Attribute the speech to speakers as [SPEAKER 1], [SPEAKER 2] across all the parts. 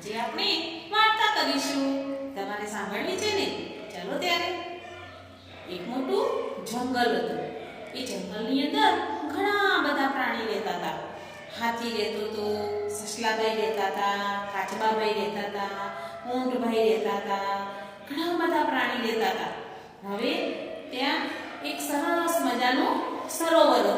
[SPEAKER 1] આજે આપણે વાર્તા કરીશું. તમારે સાંભળવી છે ને? ચાલો ત્યારે. એક મોટું જંગલ હતું. એ જંગલની અંદર ઘણા બધા પ્રાણી રહેતા હતા. હાથી રહેતો હતો, સસલાભાઈ રહેતા હતા, કાચબાભાઈ રહેતા હતા, ઊંટભાઈ રહેતા હતા. ઘણા બધા પ્રાણી રહેતા હતા. હવે ત્યાં એક સરસ મજાનો સરોવર હતો.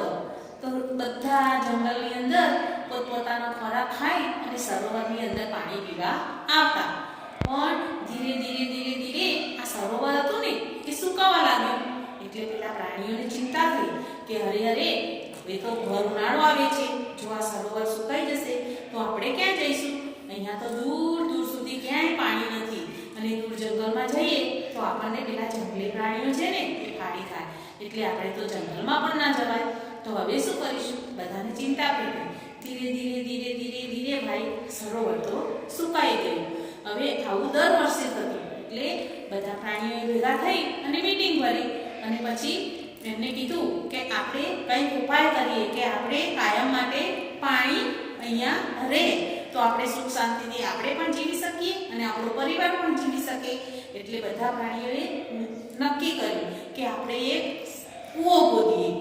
[SPEAKER 1] તો બધા જંગલની અંદર પોતપોતાનો ખોરાક ખાઈ અને સરોવરની અંદર પાણી પીવા આવતા. પણ ધીરે ધીરે આ સરોવર હતું ને એ સુકાવા લાગ્યું. એટલે પેલા પ્રાણીઓને ચિંતા થઈ કે અરે હવે તો ભર ઉનાળો આવે છે. જો આ સરોવર સુકાઈ જશે તો આપણે ક્યાં જઈશું? અહીંયા તો દૂર દૂર સુધી ક્યાંય પાણી નથી અને દૂર જંગલમાં જઈએ તો આપણને પેલા જંગલી પ્રાણીઓ છે ને એ ફાડી ખાય. એટલે આપણે તો જંગલમાં પણ ના જવાય. તો હવે શું કરીશું? બધાને ચિંતા પડી. ધીરે ભાઈ સરોવર તો સુકાઈ ગયું. હવે આવું દર વર્ષે થતું. એટલે બધા પ્રાણીઓએ ભેગા થઈ અને મીટિંગ કરી અને પછી એમને કીધું કે આપણે કંઈક ઉપાય કરીએ કે આપણે કાયમ માટે પાણી અહીંયા રહે તો આપણે સુખ શાંતિથી આપણે પણ જીવી શકીએ અને આપણો પરિવાર પણ જીવી શકે. એટલે બધા પ્રાણીઓએ નક્કી કર્યું કે આપણે એક કૂવો ખોદીએ.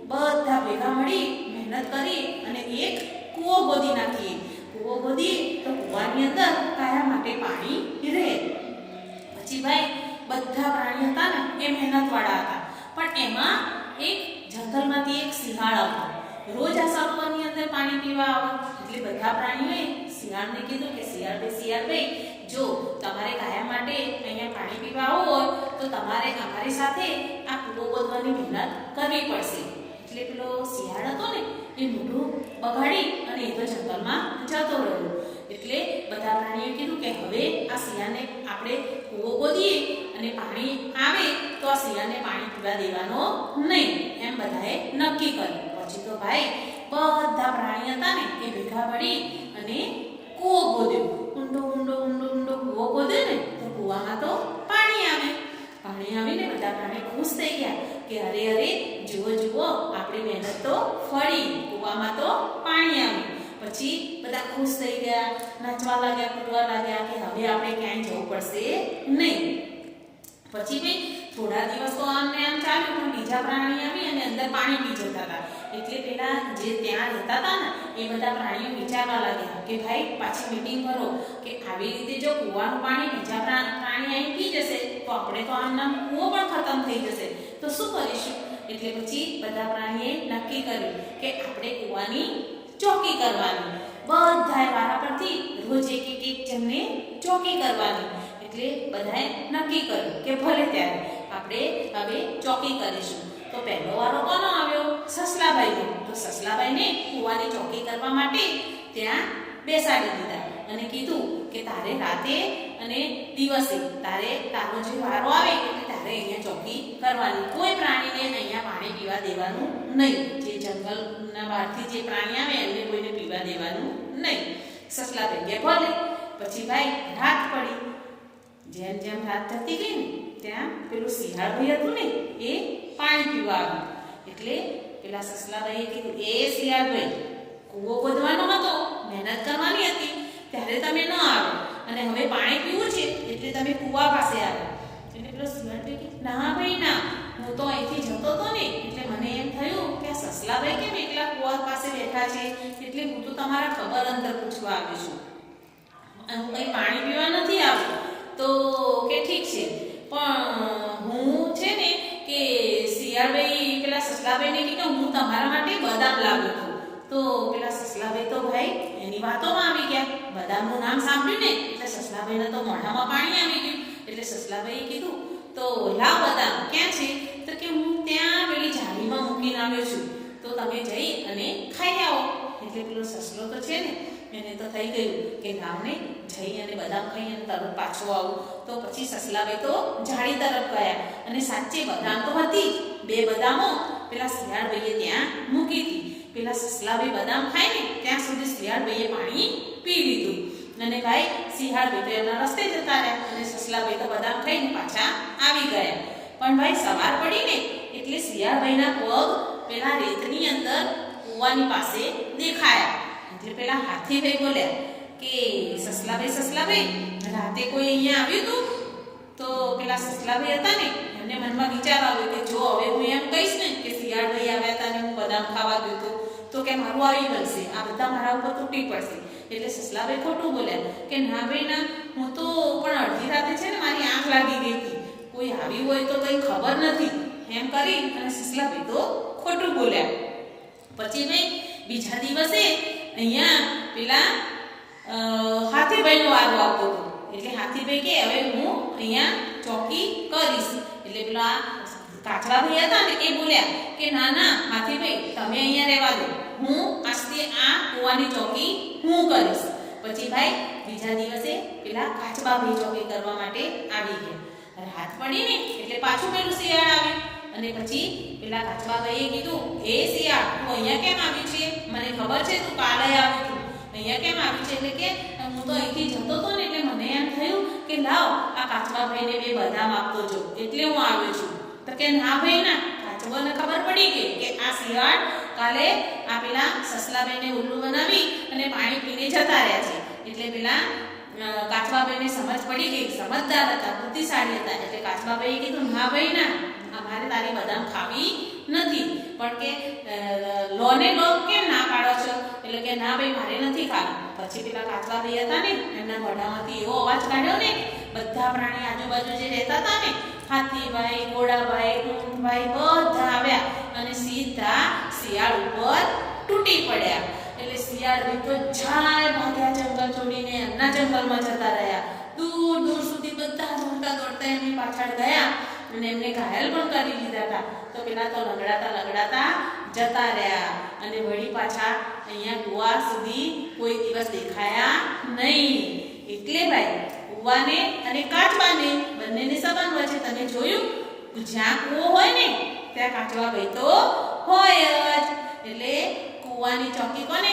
[SPEAKER 1] બધા ભેગા મળી મહેનત કરી અને એક કૂવો ખોદી નાખીએ. કૂવો ખોદીએ તો કૂવાની અંદર કાયમ માટે પાણી રહે. પછી ભાઈ બધા પ્રાણીઓ હતા ને એ મહેનતવાળા હતા. પણ એમાં એક જંગલમાંથી એક શિયાળ આવતો. રોજ આ સરોવરની અંદર પાણી પીવા આવે. એટલે બધા પ્રાણીઓએ શિયાળને કીધું કે શિયાળભાઈ જો તમારે કાયમ માટે અહીંયા પાણી પીવા આવવું હોય તો તમારે અમારી સાથે આ કૂવો ખોદવાની મહેનત કરવી પડશે. એટલે પેલો શિયાળ હતો ને એ મોઢું બગાડી અને એ તો જંગલમાં જતો રહ્યો. એટલે બધા પ્રાણીઓએ કીધું કે હવે આ શિયાળને આપણે કૂવો ખોદીએ અને પાણી આવે તો આ શિયાળને પાણી પીવા દેવાનો નહીં એમ બધાએ નક્કી કર્યું. પછી તો ભાઈ બધા પ્રાણી હતા ને એ ભેગા પડી અને કૂવો ખોદ્યો. ઊંડો કૂવો ખોદ્યો ને તો કૂવામાં તો પાણી આવીને બધા પ્રાણી ખુશ થઈ ગયા કે અરે જુઓ આપણી મહેનત તો ફળી. કૂવામાં તો પાણી આવ્યું. પછી બધા ખુશ થઈ ગયા, નાચવા લાગ્યા, કૂદવા લાગ્યા કે હવે આપણે ક્યાંય જવું પડશે નહીં. પછી ભાઈ થોડા દિવસ તો આમ ને આમ ચાલ્યું પણ બીજા પ્રાણી આવી અને અંદર પાણી પી જતા હતા. એટલે પેલા જે ત્યાં રહેતા હતા ને એ બધા પ્રાણીઓ વિચારવા લાગ્યા કે ભાઈ પાછી મીટિંગ કરો કે આવી રીતે જો કૂવાનું પાણી બીજા પ્રાણી અહીં પી જશે તો આપણે તો આમના કૂવો પણ ખતમ થઈ જશે. તો શું કરીશું? એટલે પછી બધા પ્રાણીએ નક્કી કર્યું કે આપણે કૂવાની ચોકી કરવાની. બધાએ વારા પરથી રોજ એક જણને ચોકી કરવાની. એટલે બધાએ નક્કી કર્યું કે ભલે ત્યારે આપણે હવે ચોકી કરીશું. તો પહેલો વારો કોનો આવ્યો? સસલાભાઈનો. તો સસલાભાઈને કૂવાની ચોકી કરવા માટે ત્યાં બેસાડી દીધા અને કીધું કે તારે રાતે અને દિવસે તારો જે વારો આવે એટલે તારે અહીંયા ચોકી કરવાની. કોઈ પ્રાણીને અહીંયા પાણી પીવા દેવાનું નહીં. જે જંગલના બહારથી જે પ્રાણી આવે એમને કોઈને પીવા દેવાનું નહીં. સસલાભાઈ કે ભલે. પછી ભાઈ રાત પડી. જેમ રાત થતી ગઈ ને ત્યાં પેલું શિયાળભાઈ હતું ને એ પાણી પીવા આવ્યું. એટલે પેલા સસલાભાઈએ કીધું એ શિયાળભાઈ કૂવો ખોદવાનો હતો, મહેનત કરવાની હતી ત્યારે તમે ન આવ્યો અને હવે પાણી પીવું છે એટલે તમે કૂવા પાસે આવ્યા. એટલે પેલો શિયાળભાઈ કે ના ભાઈ ના, હું તો અહીંથી જતો હતો ને એટલે મને એમ થયું કે આ સસલાભાઈ કેમ એકલા કૂવા પાસે બેઠા છે એટલે હું તો તમારા ખબર અંતર પૂછવા આવ્યો છું. હું કંઈ પાણી પીવા નથી આવ્યો. તો કે ઠીક છે પણ હું છે ને કે શિયાળભાઈ પેલા સસલાભાઈને કીધું હું તમારા માટે બદામ લાવ્યો હતો. તો પેલા સસલાભાઈ તો ભાઈ એની વાતોમાં આવી ગયા. બદામનું નામ સાંભળ્યું ને એટલે સસલાભાઈને તો મોઢામાં પાણી આવી ગયું. એટલે સસલાભાઈએ કીધું તો લાવ બદામ ક્યાં છે? તો કે હું ત્યાં પેલી જાળીમાં મૂકીને આવ્યો છું તો તમે જઈ અને ખાઈ આવો. એટલે પેલો સસલો તો છે ને એને તો થઈ ગયું કે ગામને જઈ અને બદામ ખાઈ અને તરત પાછો આવું. તો પછી સસલાભાઈ તો જાળી તરફ ગયા અને સાચે બદામ તો હતી. 2 બદામો પેલા શિયાળભાઈએ ત્યાં મૂકી હતી. પેલા સસલાભાઈ બદામ ખાય ને ત્યાં સુધી શિયાળભાઈએ પાણી પી લીધું અને ભાઈ શિયાળભાઈ તો એમના રસ્તે જતા રહ્યા અને સસલાભાઈ તો બદામ ખાઈને પાછા આવી ગયા. પણ ભાઈ સવાર પડી ને એટલે શિયાળભાઈના પગ પેલા રેતની અંદર કૂવાની પાસે દેખાયા. એટલે પેલા હાથીભાઈ બોલ્યા કે સસલાભાઈ રાતે કોઈ અહીંયા આવ્યું હતું? તો પેલા સસલાભાઈ હતા ને એમને મનમાં વિચાર આવ્યો કે જો હવે હું એમ કહીશ ને કે શિયાળભાઈ આવ્યા હતા ને હું બદામ ખાવા ગયો હતો તો કે મારું આવી બનશે, આ બધા મારા ઉપર તૂટી પડશે. એટલે સસલાભાઈ ખોટું બોલ્યા કે ના ભાઈ ના, હું તો પણ અડધી રાતે છે ને મારી આંખ લાગી ગઈ હતી, કોઈ આવ્યું હોય તો કંઈ ખબર નથી એમ કરી અને સસલાભાઈ તો ખોટું બોલ્યા. પછી ભાઈ બીજા દિવસે અહીંયા પેલા હાથીભાઈનો વારો આવતો હતો. એટલે હાથીભાઈ કે હવે હું અહીંયા ચોકી કરીશ. એટલે પેલા કાચવાભાઈ હતા ને એ બોલ્યા કે ના ના હાથીભાઈ તમે અહીંયા રહેવા દો, હું આજથી આ કૂવાની ચોકી હું કરીશ. પછી ભાઈ બીજા દિવસે પેલા કાચબાભાઈ ચોકી કરવા માટે આવી ગયા. રાત પડી ને એટલે પાછું પેલું શિયાળ આવ્યું અને પછી પેલા કાચબાભાઈએ કીધું, એ શિયાળ તું અહીંયા કેમ આવ્યું છે? મને ખબર છે તું કાલે આવ્યું તું, અહીંયા કેમ આવ્યું છે? એટલે કે હું તો અહીંથી જતો હતો ને એટલે મને એમ થયું કે લાવ આ કાચબાભાઈને બે બદામ આપતો જો એટલે હું આવ્યો છું. તો કે ના ભાઈ ના, કાચબાને ખબર પડી ગઈ કે આ શિયાળ કાલે આ પેલા સસલાભાઈને ઉલ્લુ બનાવી અને પાણી પીને જતા રહ્યા છે. એટલે પેલા કાચબાભાઈને સમજ પડી ગઈ, સમજદાર હતા, બુદ્ધિશાળી હતા. એટલે કાચબાભાઈએ કીધું ના ભાઈ ના, અમારે તારી બદામ ખાવી નથી, પણ કે લોને લો કેમ ના પાડો છો? એટલે કે ના ભાઈ મારે નથી ખાવી. પછી પેલા કાચબાભાઈ હતા ને એમના મોઢામાંથી એવો અવાજ કાઢ્યો ને બધા પ્રાણી આજુબાજુ જે રહેતા હતા ને હાથીભાઈ, ઘોડાભાઈ, ઊંટભાઈ બધા આવ્યા અને સીધા શિયાળ ઉપર તૂટી પડ્યા. એટલે શિયાળ તો જાય ભાગ્યા જંગલ છોડીને એમના જંગલમાં જતા રહ્યા. દૂર દૂર સુધી બધા દોડતા એમની પાછળ ગયા અને એમને ઘાયલ પણ કરી દીધા હતા. તો પેલા તો લંગડાતા જતા રહ્યા અને વળી પાછા અહીંયા કૂવા સુધી કોઈ દિવસ દેખાયા નહીં. એટલે ભાઈ કૂવાને અને કાચબાને બંનેને સંબંધ વચ્ચે તમે જોયું, જ્યાં કૂવો હોય ને ત્યાં કાચબાભાઈ તો હોય જ. એટલે કૂવાની ચોકી કોને